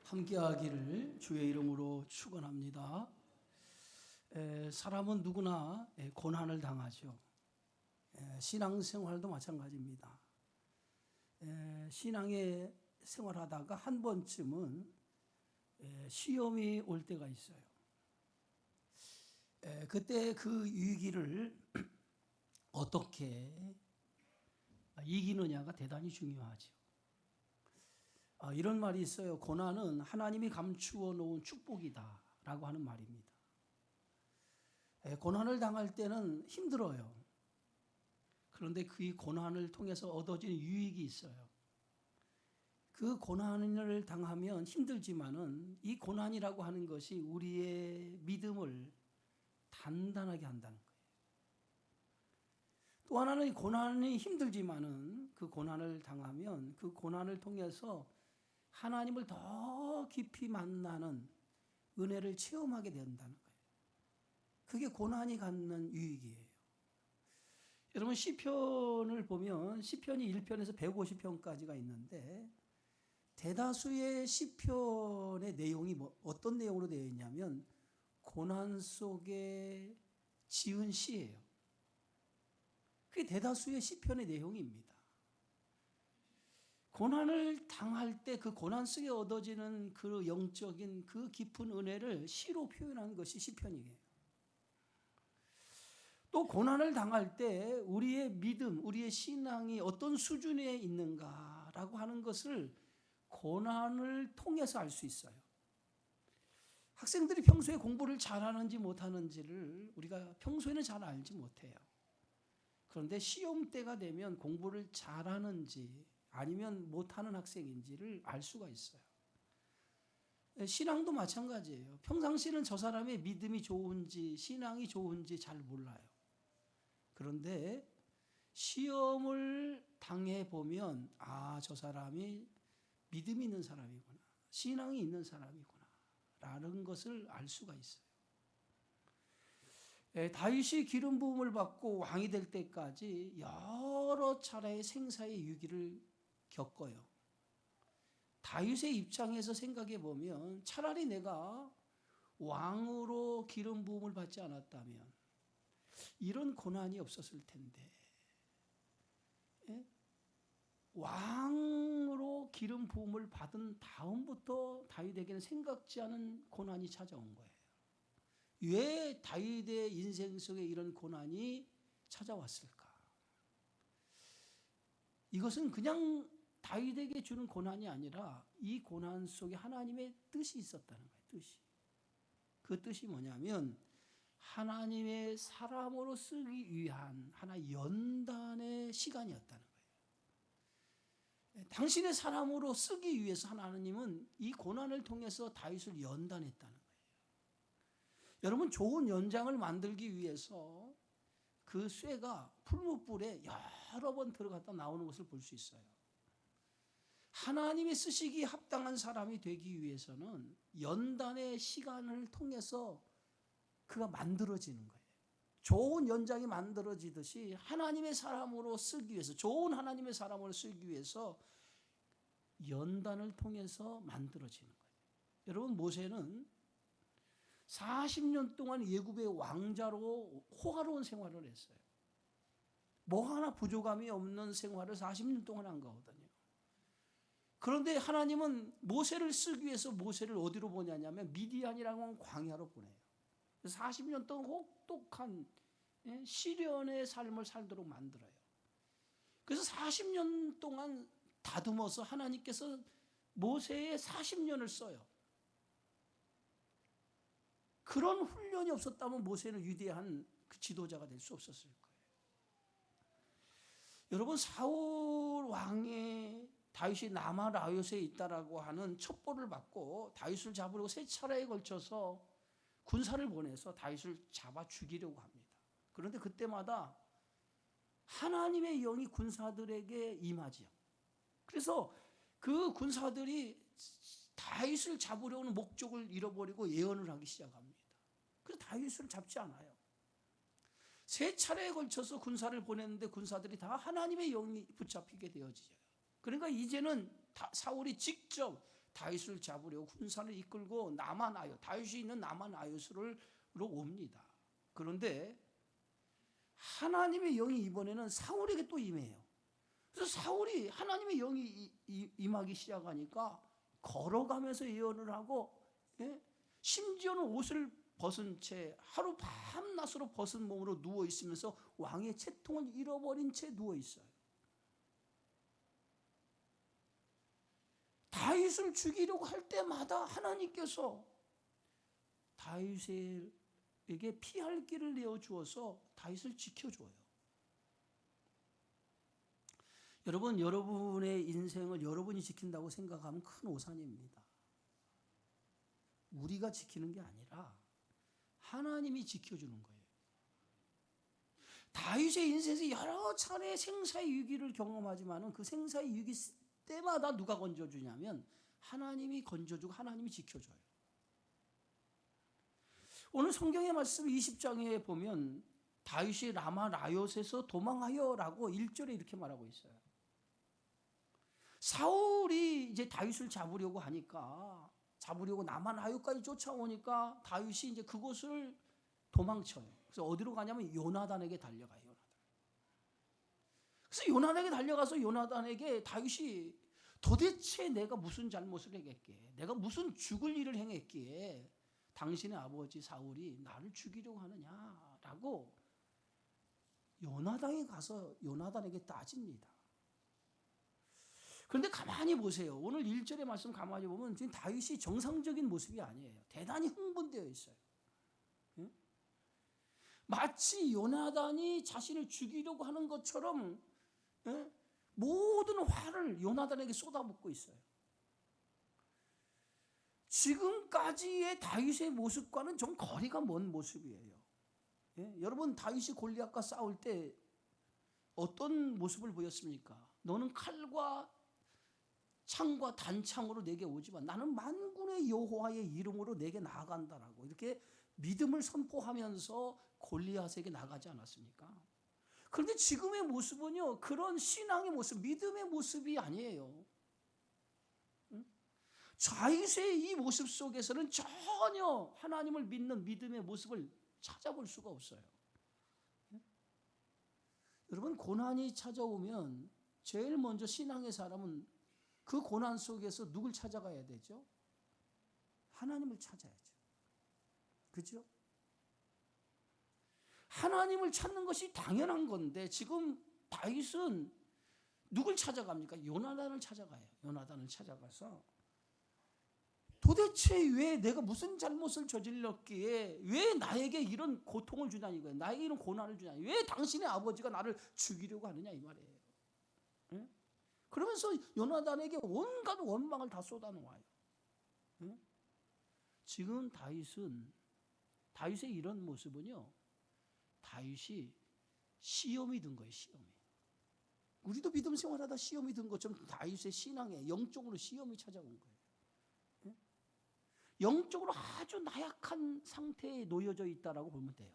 함께하기를 주의 이름으로 축원합니다. 사람은 누구나 고난을 당하죠. 신앙생활도 마찬가지입니다. 신앙의 생활하다가 한 번쯤은 시험이 올 때가 있어요. 그때 그 위기를 어떻게 이기느냐가 대단히 중요하죠. 이런 말이 있어요. 고난은 하나님이 감추어 놓은 축복이다 라고 하는 말입니다. 고난을 당할 때는 힘들어요. 그런데 그 고난을 통해서 얻어지는 유익이 있어요. 그 고난을 당하면 힘들지만은 이 고난이라고 하는 것이 우리의 믿음을 단단하게 한다는 거예요. 또 하나는 고난이 힘들지만은 그 고난을 당하면 그 고난을 통해서 하나님을 더 깊이 만나는 은혜를 체험하게 된다는 거예요. 그게 고난이 갖는 유익이에요. 여러분 시편을 보면 시편이 1편에서 150편까지가 있는데 대다수의 시편의 내용이 어떤 내용으로 되어 있냐면 고난 속에 지은 시예요. 그게 대다수의 시편의 내용입니다. 고난을 당할 때 그 고난 속에 얻어지는 그 영적인 그 깊은 은혜를 시로 표현한 것이 시편이에요. 또 고난을 당할 때 우리의 믿음, 우리의 신앙이 어떤 수준에 있는가라고 하는 것을 고난을 통해서 알 수 있어요. 학생들이 평소에 공부를 잘하는지 못하는지를 우리가 평소에는 잘 알지 못해요. 그런데 시험 때가 되면 공부를 잘하는지 아니면 못하는 학생인지를 알 수가 있어요. 신앙도 마찬가지예요. 평상시는 저 사람의 믿음이 좋은지 신앙이 좋은지 잘 몰라요. 그런데 시험을 당해보면 저 사람이 믿음이 있는 사람이구나, 신앙이 있는 사람이구나 라는 것을 알 수가 있어요. 다윗이 기름 부음을 받고 왕이 될 때까지 여러 차례의 생사의 위기를 겪어요. 다윗의 입장에서 생각해 보면 차라리 내가 왕으로 기름 부음을 받지 않았다면 이런 고난이 없었을 텐데, 왕으로 기름 부음을 받은 다음부터 다윗에게는 생각지 않은 고난이 찾아온 거예요. 왜 다윗의 인생 속에 이런 고난이 찾아왔을까? 이것은 그냥 다윗에게 주는 고난이 아니라 이 고난 속에 하나님의 뜻이 있었다는 거예요. 뜻이. 그 뜻이 뭐냐면 하나님의 사람으로 쓰기 위한 하나의 연단의 시간이었다는 거예요. 당신의 사람으로 쓰기 위해서 하나님은 이 고난을 통해서 다윗을 연단했다는 거예요. 여러분 좋은 연장을 만들기 위해서 그 쇠가 풀무불에 여러 번 들어갔다 나오는 것을 볼 수 있어요. 하나님이 쓰시기에 합당한 사람이 되기 위해서는 연단의 시간을 통해서 그가 만들어지는 거예요. 좋은 연장이 만들어지듯이 하나님의 사람으로 쓰기 위해서, 좋은 하나님의 사람으로 쓰기 위해서 연단을 통해서 만들어지는 거예요. 여러분 모세는 40년 동안 애굽의 왕자로 호화로운 생활을 했어요. 뭐 하나 부족함이 없는 생활을 40년 동안 한 거거든요. 그런데 하나님은 모세를 쓰기 위해서 모세를 어디로 보내냐면 미디안이라고 하는 광야로 보내요. 40년 동안 혹독한 시련의 삶을 살도록 만들어요. 그래서 40년 동안 다듬어서 하나님께서 모세의 40년을 써요. 그런 훈련이 없었다면 모세는 위대한 그 지도자가 될 수 없었을 거예요. 여러분 사울 왕의 다윗이 남아 라요스에 있다라고 하는 첩보를 받고 다윗을 잡으려고 세 차례에 걸쳐서 군사를 보내서 다윗을 잡아 죽이려고 합니다. 그런데 그때마다 하나님의 영이 군사들에게 임하지요. 그래서 그 군사들이 다윗을 잡으려는 목적을 잃어버리고 예언을 하기 시작합니다. 그래서 다윗을 잡지 않아요. 세 차례에 걸쳐서 군사를 보냈는데 군사들이 다 하나님의 영이 붙잡히게 되어지죠. 그러니까 이제는 사울이 직접 다윗을 잡으려고 군사를 이끌고 다윗이 있는 나만 아요스로 옵니다. 그런데 하나님의 영이 이번에는 사울에게 또 임해요. 그래서 사울이 하나님의 영이 임하기 시작하니까 걸어가면서 예언을 하고, 예? 심지어는 옷을 벗은 채 하루 밤낮으로 벗은 몸으로 누워 있으면서 왕의 채통을 잃어버린 채 누워 있어요. 다윗을 죽이려고 할 때마다 하나님께서 다윗에게 피할 길을 내어 주어서 다윗을 지켜줘요. 여러분, 여러분의 인생을 여러분이 지킨다고 생각하면 큰 오산입니다. 우리가 지키는 게 아니라 하나님이 지켜주는 거예요. 다윗의 인생에서 여러 차례 생사의 위기를 경험하지만은 그 생사의 위기 때마다 누가 건져주냐면 하나님이 건져주고 하나님이 지켜줘요. 오늘 성경의 말씀 20장에 보면 다윗이 라마 라옅에서 도망하여라고 1절에 이렇게 말하고 있어요. 사울이 이제 다윗을 잡으려고 나만아요까지 쫓아오니까 다윗이 이제 그곳을 도망쳐요. 그래서 어디로 가냐면 요나단에게 달려가요. 그래서 요나단에게 달려가서 요나단에게 다윗이 도대체 내가 무슨 잘못을 행했기에, 내가 무슨 죽을 일을 행했기에 당신의 아버지 사울이 나를 죽이려고 하느냐라고 요나단에 가서 요나단에게 따집니다. 그런데 가만히 보세요. 오늘 1절의 말씀 가만히 보면 지금 다윗이 정상적인 모습이 아니에요. 대단히 흥분되어 있어요. 응? 마치 요나단이 자신을 죽이려고 하는 것처럼, 응? 모든 화를 요나단에게 쏟아붓고 있어요. 지금까지의 다윗의 모습과는 좀 거리가 먼 모습이에요. 예? 여러분, 다윗이 골리앗과 싸울 때 어떤 모습을 보였습니까? 너는 칼과 창과 단창으로 내게 오지만 나는 만군의 여호와의 이름으로 내게 나아간다라고 이렇게 믿음을 선포하면서 골리앗에게 나가지 않았습니까? 그런데 지금의 모습은요, 그런 신앙의 모습, 믿음의 모습이 아니에요. 다윗의 이 모습 속에서는 전혀 하나님을 믿는 믿음의 모습을 찾아볼 수가 없어요. 여러분, 고난이 찾아오면 제일 먼저 신앙의 사람은 그 고난 속에서 누굴 찾아가야 되죠? 하나님을 찾아야죠. 그죠? 하나님을 찾는 것이 당연한 건데 지금 다윗은 누굴 찾아갑니까? 요나단을 찾아가요. 요나단을 찾아가서 도대체 왜 내가 무슨 잘못을 저질렀기에 왜 나에게 이런 고통을 주냐 이거예요. 나에게 이런 고난을 주냐. 왜 당신의 아버지가 나를 죽이려고 하느냐 이 말이에요. 응? 그러면서 요나단에게 온갖 원망을 다 쏟아놓아요. 응? 지금 다윗의 이런 모습은요, 다윗이 시험이 든 거예요. 시험이. 우리도 믿음 생활하다 시험이 든 것처럼 다윗의 신앙에 영적으로 시험이 찾아온 거예요. 응? 영적으로 아주 나약한 상태에 놓여져 있다라고 보면 돼요.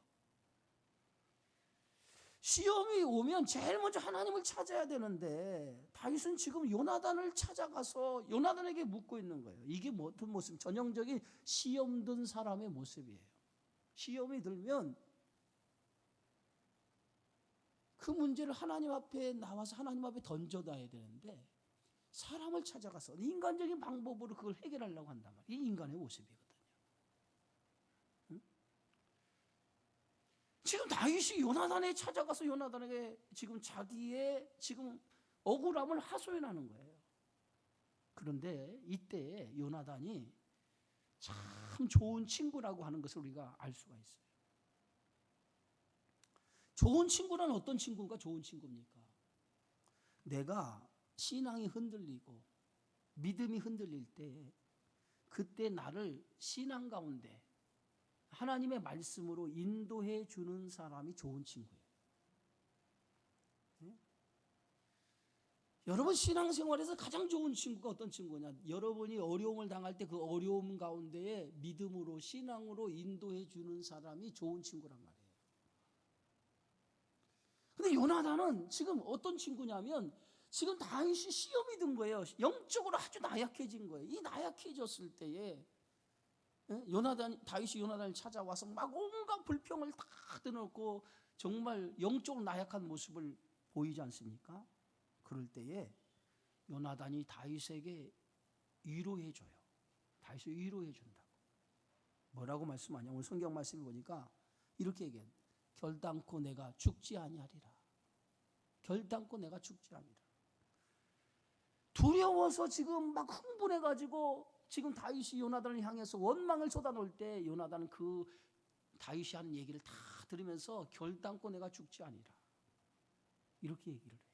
시험이 오면 제일 먼저 하나님을 찾아야 되는데 다윗은 지금 요나단을 찾아가서 요나단에게 묻고 있는 거예요. 이게 어떤 모습? 전형적인 시험 든 사람의 모습이에요. 시험이 들면 그 문제를 하나님 앞에 나와서 하나님 앞에 던져놔야 되는데 사람을 찾아가서 인간적인 방법으로 그걸 해결하려고 한단 말이에요. 이 인간의 모습이거든요. 응? 지금 다윗이 요나단에 찾아가서 요나단에게 지금 자기의 지금 억울함을 하소연하는 거예요. 그런데 이때 요나단이 참 좋은 친구라고 하는 것을 우리가 알 수가 있어요. 좋은 친구란 어떤 친구가 좋은 친구입니까? 내가 신앙이 흔들리고 믿음이 흔들릴 때 그때 나를 신앙 가운데 하나님의 말씀으로 인도해 주는 사람이 좋은 친구예요. 네? 여러분 신앙생활에서 가장 좋은 친구가 어떤 친구냐? 여러분이 어려움을 당할 때 그 어려움 가운데에 믿음으로 신앙으로 인도해 주는 사람이 좋은 친구란 말이에요. 근데 요나단은 지금 어떤 친구냐면 지금 다윗이 시험이 든 거예요. 영적으로 아주 나약해진 거예요. 이 나약해졌을 때에 다윗이 요나단을 찾아와서 막 온갖 불평을 다 드러놓고 정말 영적으로 나약한 모습을 보이지 않습니까? 그럴 때에 요나단이 다윗에게 위로해줘요. 다윗을 위로해준다고. 뭐라고 말씀하냐? 오늘 성경 말씀을 보니까 이렇게 얘기해요. 결단코 내가 죽지 아니하리라. 결단코 내가 죽지 아니하리라. 두려워서 지금 막 흥분해가지고 지금 다윗이 요나단을 향해서 원망을 쏟아놓을 때 요나단은 그 다윗이 하는 얘기를 다 들으면서 결단코 내가 죽지 아니라 이렇게 얘기를 해요.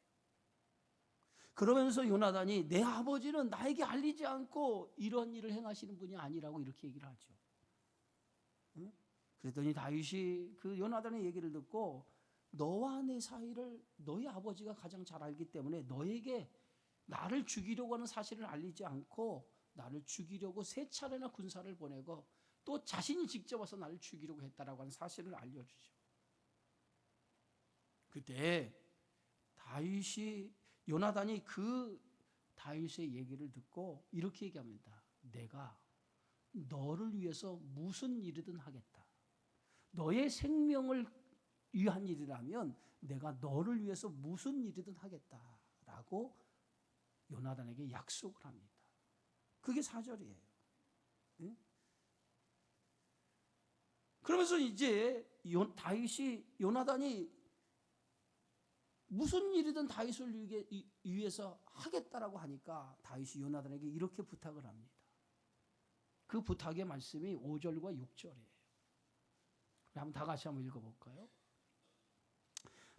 그러면서 요나단이 내 아버지는 나에게 알리지 않고 이런 일을 행하시는 분이 아니라고 이렇게 얘기를 하죠. 응? 그랬더니 다윗이 그 요나단의 얘기를 듣고 너와 내 사이를 너희 아버지가 가장 잘 알기 때문에 너에게 나를 죽이려고 하는 사실을 알리지 않고 나를 죽이려고 3차례나 군사를 보내고 또 자신이 직접 와서 나를 죽이려고 했다라고 하는 사실을 알려주죠. 그때 요나단이 그 다윗의 얘기를 듣고 이렇게 얘기합니다. 내가 너를 위해서 무슨 일이든 하겠다. 너의 생명을 위한 일이라면 내가 너를 위해서 무슨 일이든 하겠다라고 요나단에게 약속을 합니다. 그게 4절이에요. 응? 그러면서 이제 요나단이 무슨 일이든 다윗을 위해서 하겠다라고 하니까 다윗이 요나단에게 이렇게 부탁을 합니다. 그 부탁의 말씀이 5절과 6절이에요. 한번 다 같이 한번 읽어볼까요?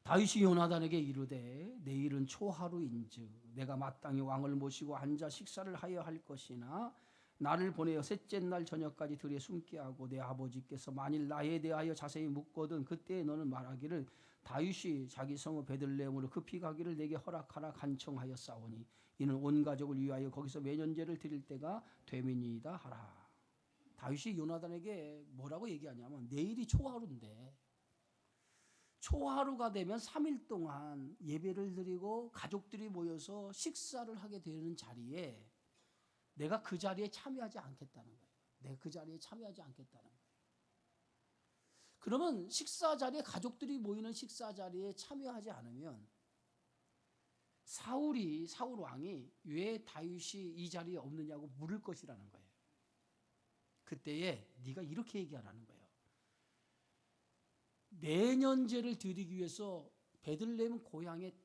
다윗이 요나단에게 이르되 내일은 초하루인즉 내가 마땅히 왕을 모시고 앉아 식사를 하여 할 것이나 나를 보내어 셋째 날 저녁까지 들에 숨게 하고 내 아버지께서 만일 나에 대하여 자세히 묻거든 그때 너는 말하기를 다윗이 자기 성읍 베들레헴으로 급히 가기를 내게 허락하라 간청하여 싸우니 이는 온 가족을 위하여 거기서 매년제를 드릴 때가 되민이다 하라. 다윗이 요나단에게 뭐라고 얘기하냐면 내일이 초하루인데 초하루가 되면 3일 동안 예배를 드리고 가족들이 모여서 식사를 하게 되는 자리에 내가 그 자리에 참여하지 않겠다는 거예요. 내가 그 자리에 참여하지 않겠다는 거예요. 그러면 식사 자리에 가족들이 모이는 식사 자리에 참여하지 않으면 사울 왕이 왜 다윗이 이 자리에 없느냐고 물을 것이라는 거예요. 그때에 네가 이렇게 얘기하라는 거예요. 매년제를 드리기 위해서 베들레헴 고향에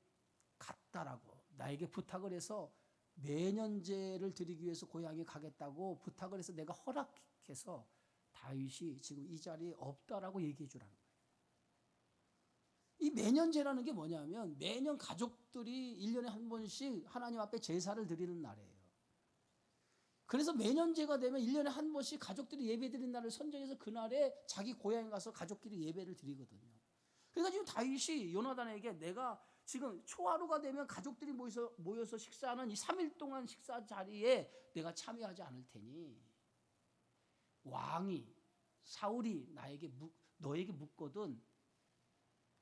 갔다라고 나에게 부탁을 해서 매년제를 드리기 위해서 고향에 가겠다고 부탁을 해서 내가 허락해서 다윗이 지금 이 자리에 없다라고 얘기해 주라는 거예요. 이 매년제라는 게 뭐냐면 매년 가족들이 1년에 한 번씩 하나님 앞에 제사를 드리는 날이에요. 그래서 매년제가 되면 1년에 한 번씩 가족들이 예배 드리는 날을 선정해서 그날에 자기 고향에 가서 가족끼리 예배를 드리거든요. 그러니까 지금 다윗이 요나단에게 내가 지금 초하루가 되면 가족들이 모여서 식사하는 이 3일 동안 식사 자리에 내가 참여하지 않을 테니 사울이 너에게 묻거든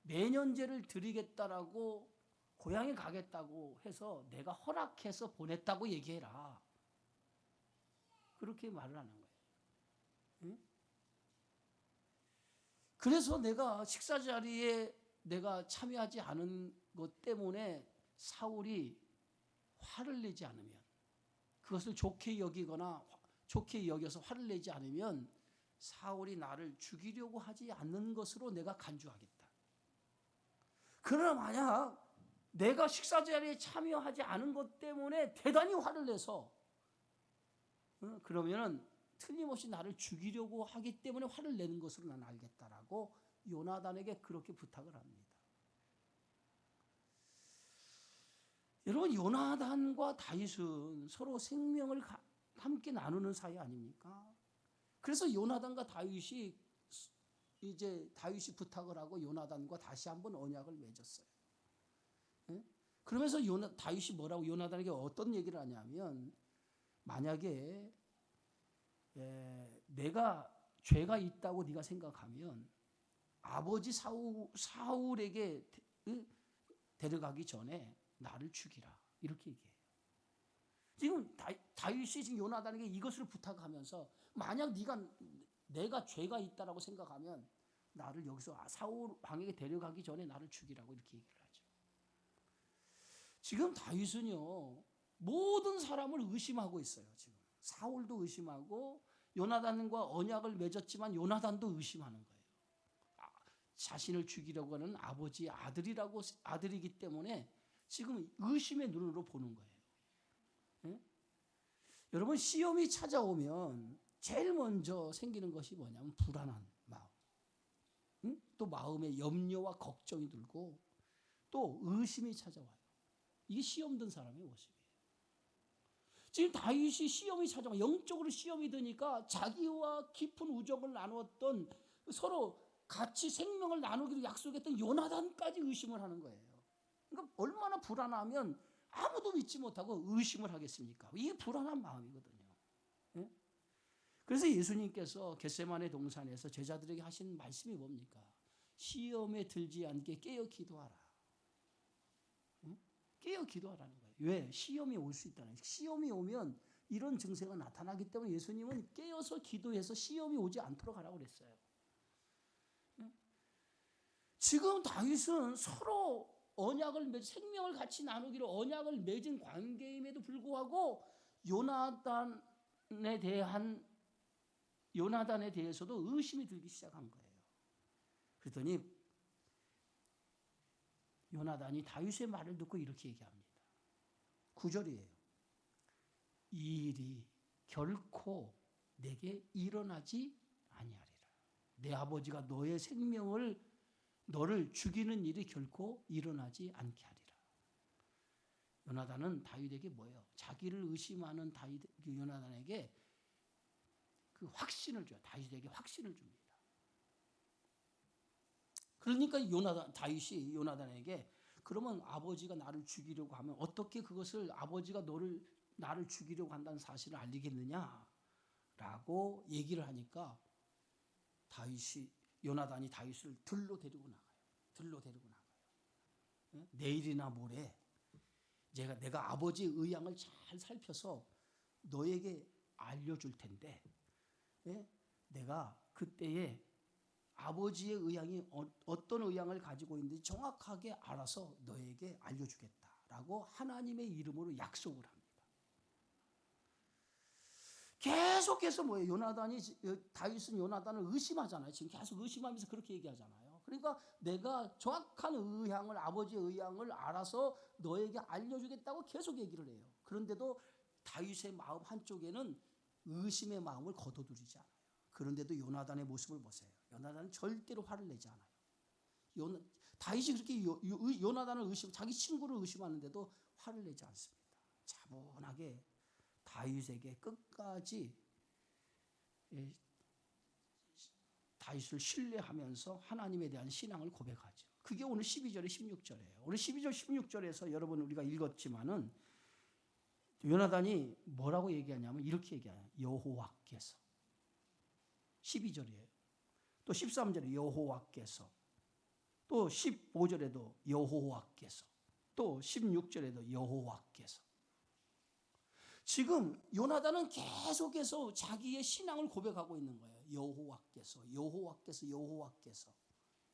매년제를 드리겠다라고 고향에 가겠다고 해서 내가 허락해서 보냈다고 얘기해라. 그렇게 말을 하는 거예요. 응? 그래서 내가 식사 자리에 내가 참여하지 않은 것 때문에 사울이 화를 내지 않으면 그것을 좋게 여겨서 화를 내지 않으면 사울이 나를 죽이려고 하지 않는 것으로 내가 간주하겠다. 그러나 만약 내가 식사 자리에 참여하지 않은 것 때문에 대단히 화를 내서 그러면은 틀림없이 나를 죽이려고 하기 때문에 화를 내는 것으로 난 알겠다라고 요나단에게 그렇게 부탁을 합니다. 여러분 요나단과 다윗은 서로 생명을 함께 나누는 사이 아닙니까? 그래서 요나단과 다윗이 부탁을 하고 요나단과 다시 한번 언약을 맺었어요. 그러면서 다윗이 뭐라고 요나단에게 어떤 얘기를 하냐면 만약에 내가 죄가 있다고 네가 생각하면 아버지 사울에게 데려가기 전에 나를 죽이라. 이렇게 얘기해요. 지금 다윗이 지금 요나단에게 이것을 부탁하면서 만약 내가 죄가 있다라고 생각하면 나를 여기서 사울 왕에게 데려가기 전에 나를 죽이라고 이렇게 얘기를 하죠. 지금 다윗은요 모든 사람을 의심하고 있어요. 지금 사울도 의심하고 요나단과 언약을 맺었지만 요나단도 의심하는 거예요. 자신을 죽이려고 하는 아버지의 아들이기 때문에 지금 의심의 눈으로 보는 거예요. 예? 여러분 시험이 찾아오면 제일 먼저 생기는 것이 뭐냐면 불안한 마음, 응? 또 마음에 염려와 걱정이 들고 또 의심이 찾아와요. 이게 시험 든 사람의 모습이에요. 지금 다윗이 시험이 찾아와 영적으로 시험이 드니까 자기와 깊은 우정을 나누었던 서로 같이 생명을 나누기로 약속했던 요나단까지 의심을 하는 거예요. 그러니까 얼마나 불안하면 아무도 믿지 못하고 의심을 하겠습니까? 이게 불안한 마음이거든요. 예? 그래서 예수님께서 겟세마네 동산에서 제자들에게 하신 말씀이 뭡니까? 시험에 들지 않게 깨어 기도하라. 예? 깨어 기도하라는 거예요. 왜? 시험이 올 수 있다는 거예요. 시험이 오면 이런 증세가 나타나기 때문에 예수님은 깨어서 기도해서 시험이 오지 않도록 하라고 그랬어요. 예? 지금 다윗은 서로 언약을 생명을 같이 나누기로 언약을 맺은 관계임에도 불구하고 요나단에 대해서도 의심이 들기 시작한 거예요. 그랬더니 요나단이 다윗의 말을 듣고 이렇게 얘기합니다. 9절이에요. 이 일이 결코 내게 일어나지 아니하리라. 내 아버지가 너를 죽이는 일이 결코 일어나지 않게 하리라. 요나단은 다윗에게 뭐예요? 자기를 의심하는 요나단에게 그 확신을 줘요. 다윗에게 확신을 줍니다. 그러니까 다윗이 요나단에게 그러면 아버지가 나를 죽이려고 하면 어떻게 그것을 아버지가 나를 죽이려고 한다는 사실을 알리겠느냐라고 얘기를 하니까 요나단이 다윗을 들로 데리고 나가요. 내일이나 모레 내가 아버지의 의향을 잘 살펴서 너에게 알려줄 텐데 내가 그때에 아버지의 의향이 어떤 의향을 가지고 있는지 정확하게 알아서 너에게 알려주겠다라고 하나님의 이름으로 약속을 합니다. 계속해서 뭐예요? 다윗은 요나단을 의심하잖아요. 지금 계속 의심하면서 그렇게 얘기하잖아요. 그러니까 내가 정확한 아버지의 의향을 알아서 너에게 알려주겠다고 계속 얘기를 해요. 그런데도 다윗의 마음 한쪽에는 의심의 마음을 거둬들이지 않아요. 그런데도 요나단의 모습을 보세요. 요나단은 절대로 화를 내지 않아요. 다윗이 그렇게 요나단을 자기 친구를 의심하는데도 화를 내지 않습니다. 차분하게 다윗에게 끝까지 다윗을 신뢰하면서 하나님에 대한 신앙을 고백하죠. 그게 오늘 12절에 16절이에요. 오늘 12절 16절에서 여러분 우리가 읽었지만은 요나단이 뭐라고 얘기하냐면 이렇게 얘기해요. 여호와께서 12절이에요. 또 13절에 여호와께서 또 15절에도 여호와께서 또 16절에도 여호와께서 지금 요나단은 계속해서 자기의 신앙을 고백하고 있는 거예요. 여호와께서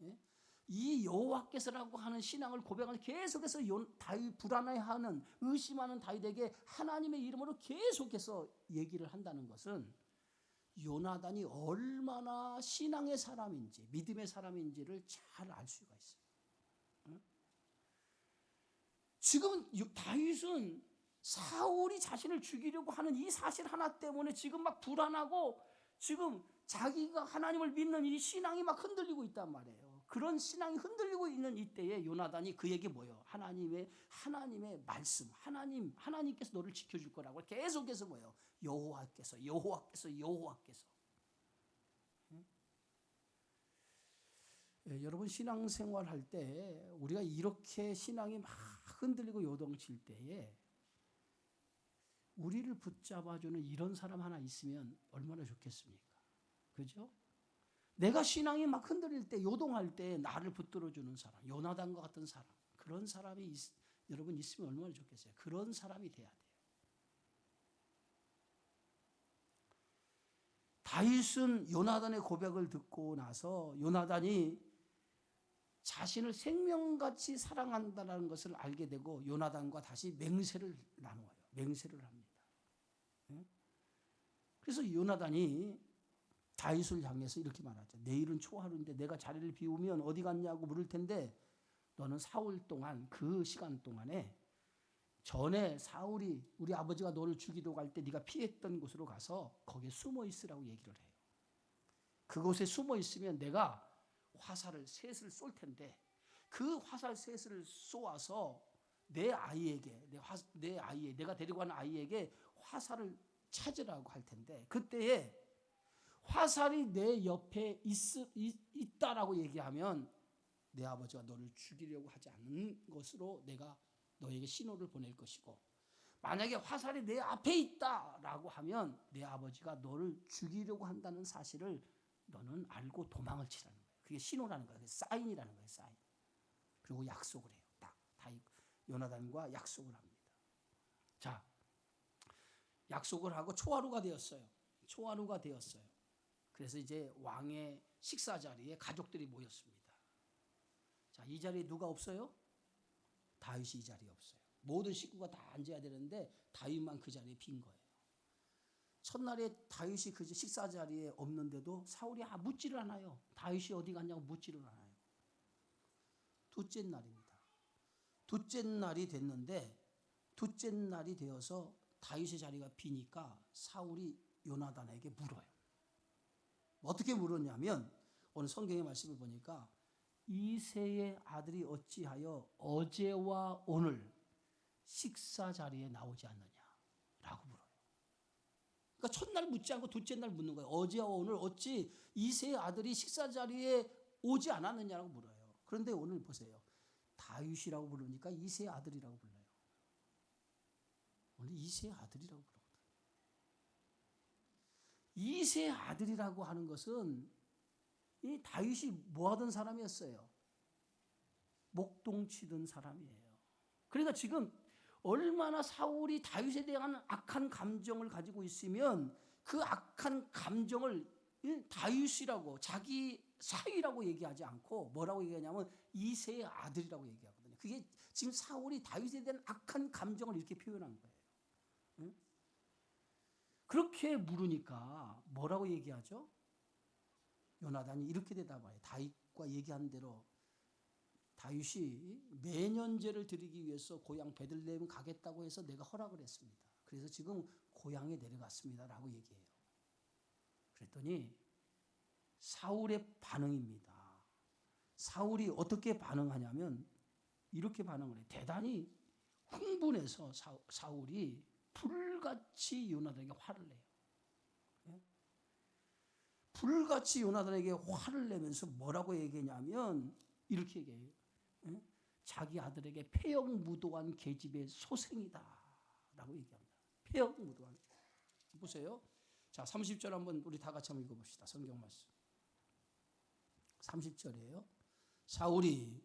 예? 이 여호와께서라고 하는 신앙을 고백을 계속해서 다윗 불안해하는 의심하는 다윗에게 하나님의 이름으로 계속해서 얘기를 한다는 것은 요나단이 얼마나 신앙의 사람인지 믿음의 사람인지를 잘 알 수가 있어요. 지금 다윗은 사울이 자신을 죽이려고 하는 이 사실 하나 때문에 지금 막 불안하고 지금 자기가 하나님을 믿는 이 신앙이 막 흔들리고 있단 말이에요. 그런 신앙이 흔들리고 있는 이때에 요나단이 그에게 뭐예요? 하나님의 말씀, 하나님께서 너를 지켜줄 거라고 계속해서 뭐예요? 여호와께서. 여러분 신앙생활 할 때 우리가 이렇게 신앙이 막 흔들리고 요동칠 때에 우리를 붙잡아주는 이런 사람 하나 있으면 얼마나 좋겠습니까? 그죠? 내가 신앙이 막 흔들릴 때 요동할 때 나를 붙들어주는 사람, 요나단과 같은 사람, 그런 사람이 여러분 있으면 얼마나 좋겠어요. 그런 사람이 돼야 돼요. 다윗은 요나단의 고백을 듣고 나서 요나단이 자신을 생명같이 사랑한다는 것을 알게 되고 요나단과 다시 맹세를 나누어요. 맹세를 합니다. 그래서 요나단이 다윗을 향해서 이렇게 말하죠. 내일은 초하루인데 내가 자리를 비우면 어디 갔냐고 물을 텐데 너는 사흘 동안 그 시간 동안에 전에 사울이 우리 아버지가 너를 죽이러 갈 때 네가 피했던 곳으로 가서 거기에 숨어 있으라고 얘기를 해요. 그곳에 숨어 있으면 내가 화살을 셋을 쏠 텐데 그 화살 셋을 쏘아서 내 아이에게 내가 데리고 가는 아이에게 화살을 찾으라고 할 텐데 그때에 화살이 내 옆에 있다라고 얘기하면 내 아버지가 너를 죽이려고 하지 않는 것으로 내가 너에게 신호를 보낼 것이고 만약에 화살이 내 앞에 있다라고 하면 내 아버지가 너를 죽이려고 한다는 사실을 너는 알고 도망을 치라는 거예요. 그게 신호라는 거예요. 사인이라는 거예요. 사인. 그리고 약속을 해요. 딱 요나단과 약속을 합니다. 자, 약속을 하고 초하루가 되었어요. 초하루가 되었어요. 그래서 이제 왕의 식사 자리에 가족들이 모였습니다. 자, 이 자리에 누가 없어요? 다윗이 이 자리에 없어요. 모든 식구가 다 앉아야 되는데 다윗만 그 자리에 빈 거예요. 첫날에 다윗이 그 식사 자리에 없는데도 사울이 묻지를 않아요. 다윗이 어디 갔냐고 묻지를 않아요. 둘째 날입니다. 둘째 날이 됐는데 둘째 날이 되어서 다윗의 자리가 비니까 사울이 요나단에게 물어요. 어떻게 물었냐면 오늘 성경의 말씀을 보니까 이새의 아들이 어찌하여 어제와 오늘 식사 자리에 나오지 않느냐라고 물어요. 그러니까 첫날 묻지 않고 둘째 날 묻는 거예요. 어제와 오늘 어찌 이새의 아들이 식사 자리에 오지 않았느냐라고 물어요. 그런데 오늘 보세요. 다윗이라고 부르니까 이새의 아들이라고 불러요. 오늘 이새의 아들이라고 부르거든요. 이새의 아들이라고 하는 것은 이 다윗이 뭐 하던 사람이었어요? 목동 치던 사람이에요. 그러니까 지금 얼마나 사울이 다윗에 대한 악한 감정을 가지고 있으면 그 악한 감정을 다윗이라고 자기 사위라고 얘기하지 않고 뭐라고 얘기하냐면 이새의 아들이라고 얘기하거든요. 그게 지금 사울이 다윗에 대한 악한 감정을 이렇게 표현한 거예요. 응? 그렇게 물으니까 뭐라고 얘기하죠? 요나단이 이렇게 대답해요. 다윗과 얘기한 대로 다윗이 매년제를 드리기 위해서 고향 베들레헴 가겠다고 해서 내가 허락을 했습니다. 그래서 지금 고향에 내려갔습니다. 라고 얘기해요. 그랬더니 사울의 반응입니다. 사울이 어떻게 반응하냐면 이렇게 반응을 해요. 대단히 흥분해서 사울이 불같이 요나단에게 화를 내요. 불같이 요나단에게 화를 내면서 뭐라고 얘기하냐면 이렇게 얘기해요. 자기 아들에게 폐역무도한 계집의 소생이다 라고 얘기합니다. 폐역무도한. 보세요. 자, 30절 한번 우리 다 같이 한번 읽어봅시다. 성경 말씀 30절이에요. 사울이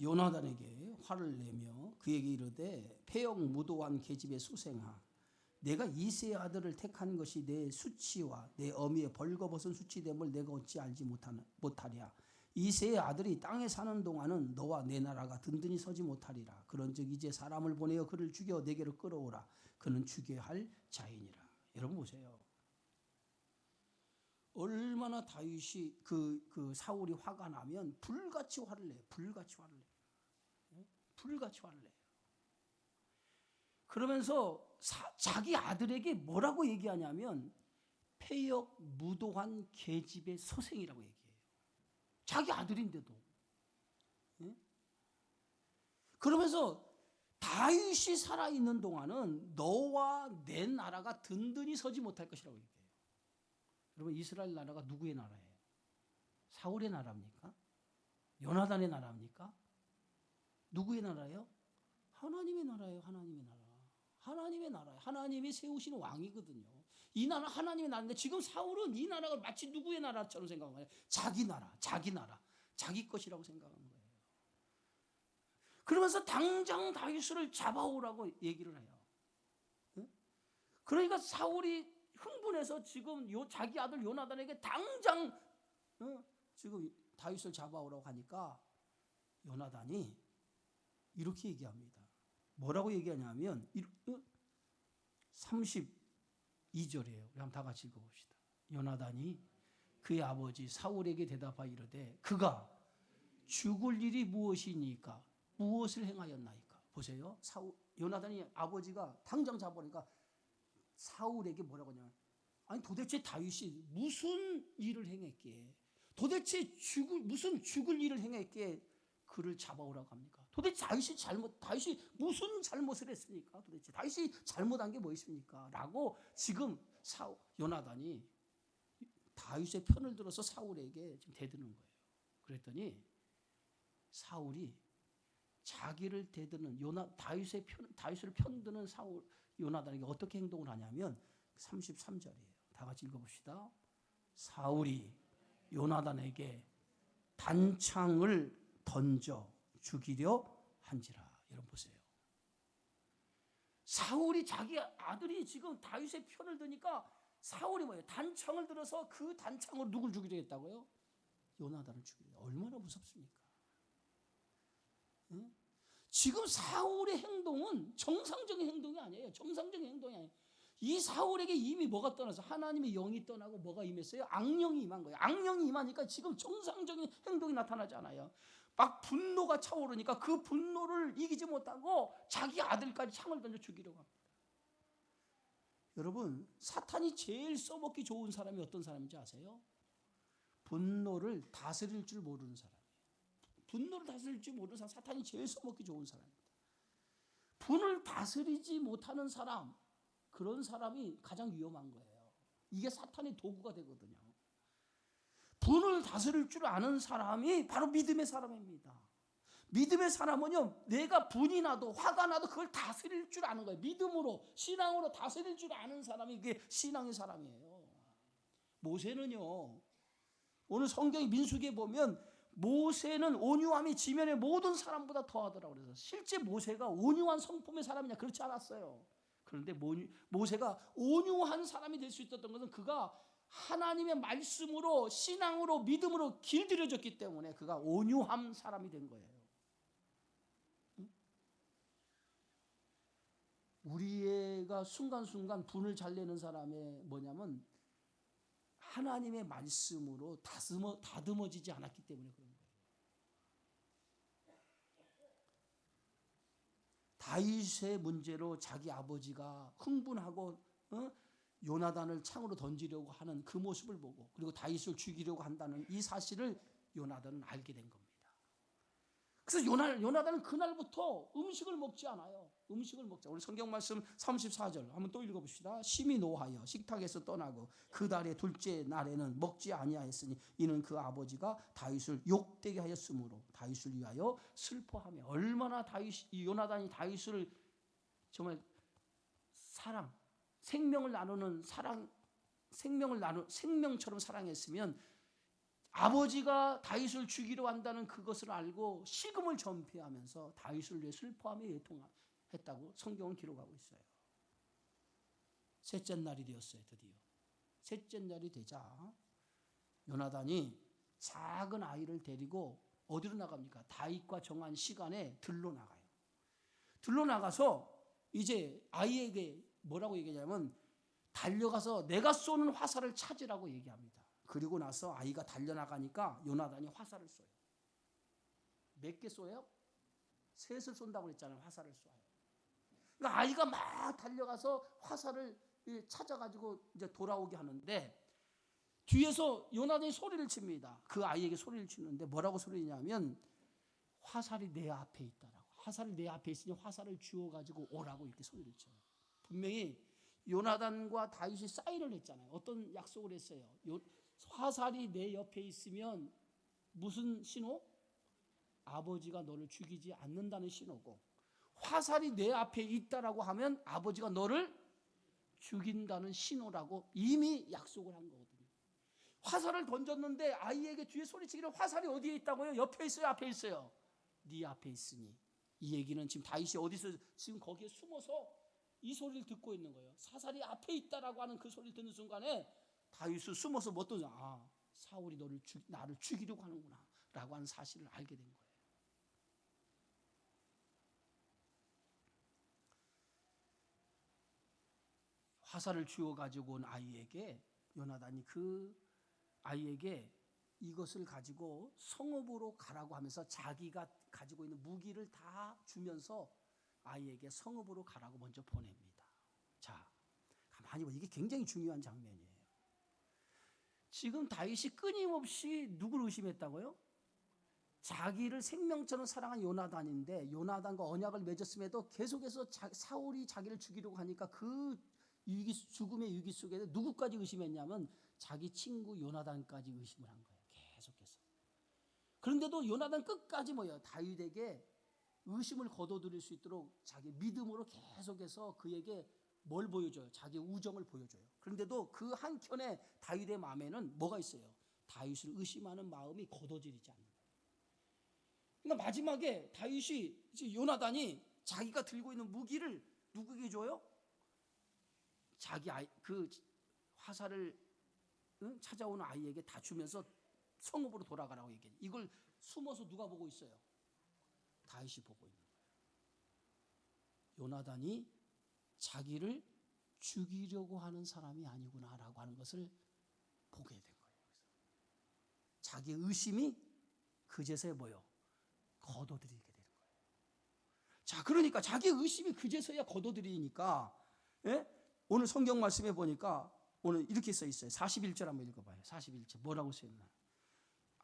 요나단에게 화를 내며 그에게 이르되 폐역무도한 계집의 소생아 내가 이새의 아들을 택한 것이 내 수치와 내 어미의 벌거벗은 수치됨을 내가 어찌 알지 못하랴. 이새의 아들이 땅에 사는 동안은 너와 내 나라가 든든히 서지 못하리라. 그런즉 이제 사람을 보내어 그를 죽여 내게로 끌어오라. 그는 죽여야 할 자이니라. 여러분 보세요. 얼마나 다윗이 그 사울이 화가 나면 불같이 화를 내요. 불같이 화를 내요. 불같이 화를 내요. 그러면서 자기 아들에게 뭐라고 얘기하냐면 폐역 무도한 계집의 소생이라고 얘기해요. 자기 아들인데도. 그러면서 다윗이 살아있는 동안은 너와 내 나라가 든든히 서지 못할 것이라고 얘기해요. 여러분 이스라엘 나라가 누구의 나라예요? 사울의 나라입니까? 요나단의 나라입니까? 누구의 나라예요? 하나님의 나라예요. 하나님의 나라. 하나님의 나라예요. 하나님이 세우신 왕이거든요. 이 나라 하나님의 나라인데 지금 사울은 이 나라가 마치 누구의 나라처럼 생각하는 거예요. 자기 나라, 자기 나라, 자기 것이라고 생각하는 거예요. 그러면서 당장 다윗을 잡아오라고 얘기를 해요. 그러니까 사울이 흥분해서 지금 자기 아들 요나단에게 당장 지금 다윗을 잡아오라고 하니까 요나단이 이렇게 얘기합니다. 뭐라고 얘기하냐면 32절이에요. 우리 한번 다 같이 읽어봅시다. 요나단이 그의 아버지 사울에게 대답하여 이르되 그가 죽을 일이 무엇이니까 무엇을 행하였나이까. 보세요. 요나단이 아버지가 당장 잡아오니까 사울에게 뭐라고 하냐면 아니 도대체 다윗이 무슨 일을 행했기에 도대체 무슨 죽을 일을 행했기에 그를 잡아오라고 합니까? 도대체 다윗이 무슨 잘못을 했습니까? 도대체 다윗이 잘못한 게 뭐 있습니까? 라고 지금 요나단이 다윗의 편을 들어서 사울에게 지금 대드는 거예요. 그랬더니 사울이 자기를 대드는 다윗을 편드는 요나단에게 어떻게 행동을 하냐면 33절이에요. 다 같이 읽어봅시다. 사울이 요나단에게 단창을 던져 죽이려 한지라. 여러분 보세요. 사울이 자기 아들이 지금 다윗의 편을 드니까 사울이 뭐예요? 단창을 들어서 그 단창으로 누굴 죽이려 했다고요? 요나단을 죽이려. 얼마나 무섭습니까? 응? 지금 사울의 행동은 정상적인 행동이 아니에요. 정상적인 행동이 아니에요. 이 사울에게 이미 뭐가 떠나서 하나님의 영이 떠나고 뭐가 임했어요? 악령이 임한 거예요. 악령이 임하니까 지금 정상적인 행동이 나타나지 않아요. 막 분노가 차오르니까 그 분노를 이기지 못하고 자기 아들까지 창을 던져 죽이려고 합니다. 여러분, 사탄이 제일 써먹기 좋은 사람이 어떤 사람인지 아세요? 분노를 다스릴 줄 모르는 사람이에요. 분노를 다스릴 줄 모르는 사람, 사탄이 제일 써먹기 좋은 사람입니다. 분을 다스리지 못하는 사람, 그런 사람이 가장 위험한 거예요. 이게 사탄의 도구가 되거든요. 분을 다스릴 줄 아는 사람이 바로 믿음의 사람입니다. 믿음의 사람은요, 내가 분이 나도 화가 나도 그걸 다스릴 줄 아는 거예요. 믿음으로, 신앙으로 다스릴 줄 아는 사람이 그게 신앙의 사람이에요. 모세는요, 오늘 성경 민수기에 보면 모세는 온유함이 지면의 모든 사람보다 더하더라고 그래서 실제 모세가 온유한 성품의 사람이냐? 그렇지 않았어요. 그런데 모세가 온유한 사람이 될 수 있었던 것은 그가 하나님의 말씀으로 신앙으로 믿음으로 길들여졌기 때문에 그가 온유한 사람이 된 거예요. 우리가 순간순간 분을 잘 내는 사람의 뭐냐면 하나님의 말씀으로 다듬어지지 않았기 때문에 그런 거예요. 다윗의 문제로 자기 아버지가 흥분하고 요나단을 창으로 던지려고 하는 그 모습을 보고 그리고 다윗을 죽이려고 한다는 이 사실을 요나단은 알게 된 겁니다. 그래서 요나단은 그날부터 음식을 먹지 않아요. 음식을 먹자. 우리 성경 말씀 34절 한번 또 읽어봅시다. 심히 노하여 식탁에서 떠나고 그 달의 둘째 날에는 먹지 아니하였으니 이는 그 아버지가 다윗을 욕되게 하였으므로 다윗을 위하여 슬퍼하며. 얼마나 요나단이 다윗을 정말 생명을 나누는 생명처럼 사랑했으면 아버지가 다윗을 죽이려 한다는 그것을 알고 식음을 전폐하면서 다윗을 위해 슬퍼하며 애통했다고 성경은 기록하고 있어요. 셋째 날이 되었어요. 드디어 셋째 날이 되자 요나단이 작은 아이를 데리고 어디로 나갑니까? 다윗과 정한 시간에 들로 나가요. 들로 나가서 이제 아이에게 뭐라고 얘기하냐면 달려가서 내가 쏘는 화살을 찾으라고 얘기합니다. 그리고 나서 아이가 달려나가니까 요나단이 화살을 쏘요. 몇 개 쏘요? 셋을 쏜다고 그랬잖아요. 화살을 쏘요. 그러니까 아이가 막 달려가서 화살을 찾아가지고 이제 돌아오게 하는데 뒤에서 요나단이 소리를 칩니다. 그 아이에게 소리를 치는데 뭐라고 소리냐면 화살이 내 앞에 있다라고. 화살이 내 앞에 있으니 화살을 주워가지고 오라고 이렇게 소리를 쳐요. 분명히 요나단과 다윗이 사인을 했잖아요. 어떤 약속을 했어요? 화살이 내 옆에 있으면 무슨 신호? 아버지가 너를 죽이지 않는다는 신호고, 화살이 내 앞에 있다라고 하면 아버지가 너를 죽인다는 신호라고 이미 약속을 한 거거든요. 화살을 던졌는데 아이에게 뒤에 소리치기를 화살이 어디에 있다고요? 옆에 있어요? 앞에 있어요? 네 앞에 있으니 이 얘기는 지금 다윗이 어디서 지금 거기에 숨어서 이 소리를 듣고 있는 거예요. 사살이 앞에 있다라고 하는 그 소리를 듣는 순간에 다윗이 숨어서 뭐 또 사울이 나를 죽이려고 하는구나 라고 하는 사실을 알게 된 거예요. 화살을 쥐어 가지고 온 아이에게 요나단이 그 아이에게 이것을 가지고 성읍으로 가라고 하면서 자기가 가지고 있는 무기를 다 주면서 아이에게 성읍으로 가라고 먼저 보냅니다. 자, 가만히 보면 이게 굉장히 중요한 장면이에요. 지금 다윗이 끊임없이 누구를 의심했다고요? 자기를 생명처럼 사랑한 요나단인데 요나단과 언약을 맺었음에도 계속해서 사울이 자기를 죽이려고 하니까 그 죽음의 위기 속에서 누구까지 의심했냐면 자기 친구 요나단까지 의심을 한 거예요. 계속해서. 그런데도 요나단 끝까지 다윗에게 의심을 거둬들일 수 있도록 자기 믿음으로 계속해서 그에게 뭘 보여줘요? 자기 우정을 보여줘요. 그런데도 그 한켠에 다윗의 마음에는 뭐가 있어요? 다윗을 의심하는 마음이 거둬들이지 않는 거예요. 그러니까 마지막에 다윗이 요나단이 자기가 들고 있는 무기를 누구에게 줘요? 자기 그 화살을 찾아오는 아이에게 다 주면서 성읍으로 돌아가라고 얘기해요. 이걸 숨어서 누가 보고 있어요? 다윗이 보고 있는 거예요. 요나단이 자기를 죽이려고 하는 사람이 아니구나라고 하는 것을 보게 된 거예요. 자기의 의심이 그제서야 거둬들이게 되는 거예요. 자, 그러니까 자기의 의심이 그제서야 거둬들이니까 오늘 성경 말씀에 보니까 오늘 이렇게 써 있어요. 41절 한번 읽어봐요. 41절 뭐라고 써있나?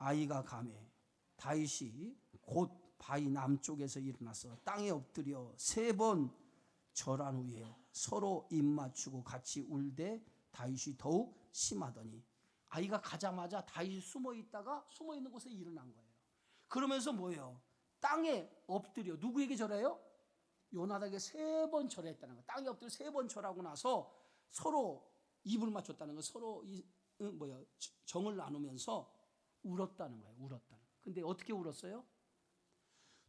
아이가 가매 다윗이 곧 바위 남쪽에서 일어나서 땅에 엎드려 3번 절한 후에 서로 입 맞추고 같이 울되 다윗이 더욱 심하더니 아이가 가자마자 다윗이 숨어 있는 곳에 일어난 거예요. 그러면서 뭐예요? 땅에 엎드려 누구에게 절해요? 요나단에게 3번 절했다는 거예요. 땅에 엎드려 3번 절하고 나서 서로 입을 맞췄다는 거예요. 서로 정을 나누면서 울었다는 거예요. 울었다는. 근데 어떻게 울었어요?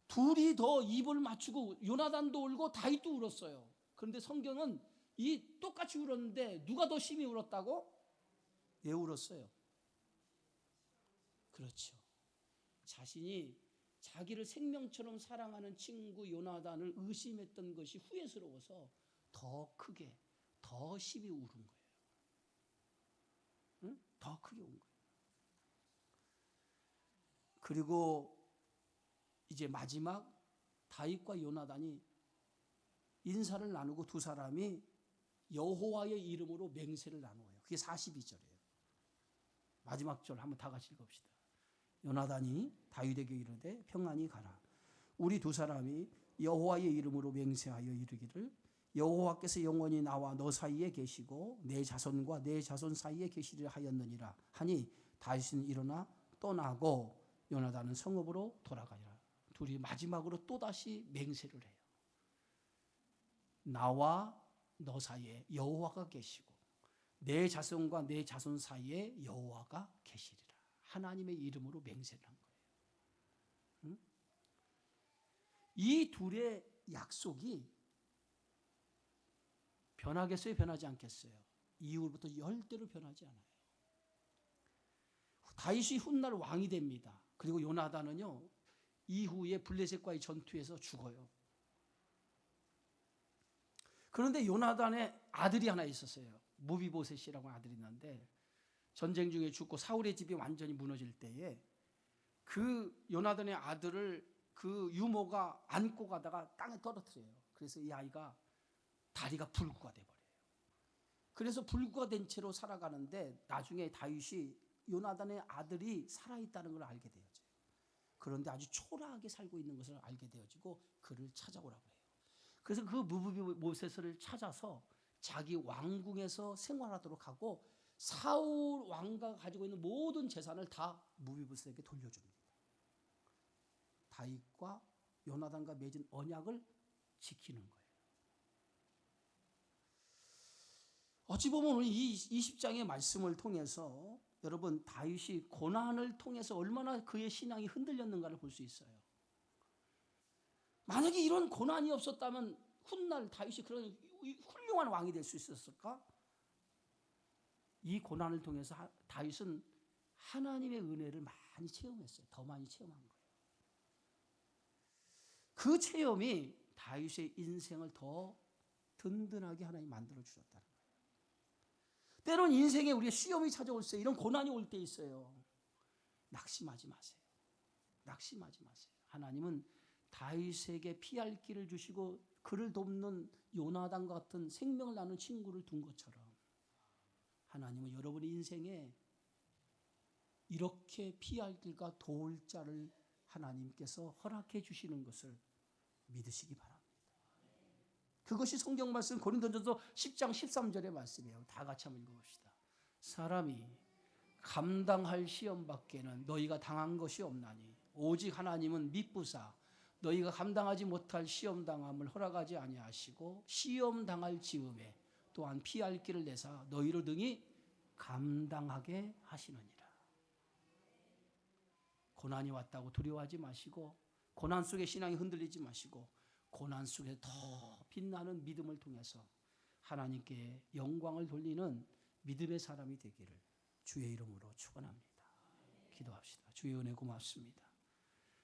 둘이 더 입을 맞추고 요나단도 울고 다윗도 울었어요. 그런데 성경은 이 똑같이 울었는데 누가 더 심히 울었다고? 왜 울었어요? 그렇죠. 자신이 자기를 생명처럼 사랑하는 친구 요나단을 의심했던 것이 후회스러워서 더 크게, 더 심히 울은 거예요. 응? 더 크게 운 거예요. 그리고 이제 마지막 다윗과 요나단이 인사를 나누고 두 사람이 여호와의 이름으로 맹세를 나누어요. 그게 42절이에요. 마지막 절 한번 다 같이 읽읍시다. 요나단이 다윗에게 이르되 평안히 가라. 우리 두 사람이 여호와의 이름으로 맹세하여 이르기를 여호와께서 영원히 나와 너 사이에 계시고 내 자손과 내 자손 사이에 계시리라 하였느니라 하니 다윗은 일어나 떠나고 요나단은 성읍으로 돌아가니라. 둘이 마지막으로 또다시 맹세를 해요. 나와 너 사이에 여호와가 계시고 내 자손과 내 자손 사이에 여호와가 계시리라. 하나님의 이름으로 맹세를 한 거예요. 응? 이 둘의 약속이 변하겠어요? 변하지 않겠어요? 이후부터 열대로 변하지 않아요. 다윗이 훗날 왕이 됩니다. 그리고 요나단은요 이후에 블레셋과의 전투에서 죽어요. 그런데 요나단의 아들이 하나 있었어요. 무비보셋이라고 하는 아들이 있는데 전쟁 중에 죽고 사울의 집이 완전히 무너질 때에 그 요나단의 아들을 그 유모가 안고 가다가 땅에 떨어뜨려요. 그래서 이 아이가 다리가 불구가 돼버려요. 그래서 불구가 된 채로 살아가는데 나중에 다윗이 요나단의 아들이 살아있다는 걸 알게 되어져요. 그런데 아주 초라하게 살고 있는 것을 알게 되어지고 그를 찾아오라고 해요. 그래서 그 무비보셋을 찾아서 자기 왕궁에서 생활하도록 하고 사울 왕가가 가지고 있는 모든 재산을 다 무비보셋에게 돌려줍니다. 다윗과 요나단과 맺은 언약을 지키는 거예요. 어찌 보면 오늘 이 20장의 말씀을 통해서 여러분 다윗이 고난을 통해서 얼마나 그의 신앙이 흔들렸는가를 볼 수 있어요. 만약에 이런 고난이 없었다면 훗날 다윗이 그런 훌륭한 왕이 될 수 있었을까? 이 고난을 통해서 다윗은 하나님의 은혜를 많이 체험했어요. 더 많이 체험한 거예요. 그 체험이 다윗의 인생을 더 든든하게 하나님 만들어 주셨다는 거예요. 때론 인생에 우리의 시험이 찾아올 때, 이런 고난이 올 때 있어요. 낙심하지 마세요. 낙심하지 마세요. 하나님은 다윗에게 피할 길을 주시고 그를 돕는 요나단과 같은 생명을 나누는 친구를 둔 것처럼 하나님은 여러분의 인생에 이렇게 피할 길과 도울 자를 하나님께서 허락해 주시는 것을 믿으시기 바랍니다. 그것이 성경 말씀 고린도전서 10장 13절의 말씀이에요. 다 같이 한번 읽어봅시다. 사람이 감당할 시험 밖에는 너희가 당한 것이 없나니 오직 하나님은 미쁘사 너희가 감당하지 못할 시험 당함을 허락하지 아니하시고 시험 당할 즈음에 또한 피할 길을 내사 너희로 등이 감당하게 하시느니라. 고난이 왔다고 두려워하지 마시고 고난 속에 신앙이 흔들리지 마시고 고난 속에 더 빛나는 믿음을 통해서 하나님께 영광을 돌리는 믿음의 사람이 되기를 주의 이름으로 축원합니다. 기도합시다. 주의 은혜 고맙습니다.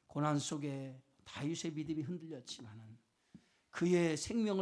고난 속에 다윗의 믿음이 흔들렸지만은 그의 생명을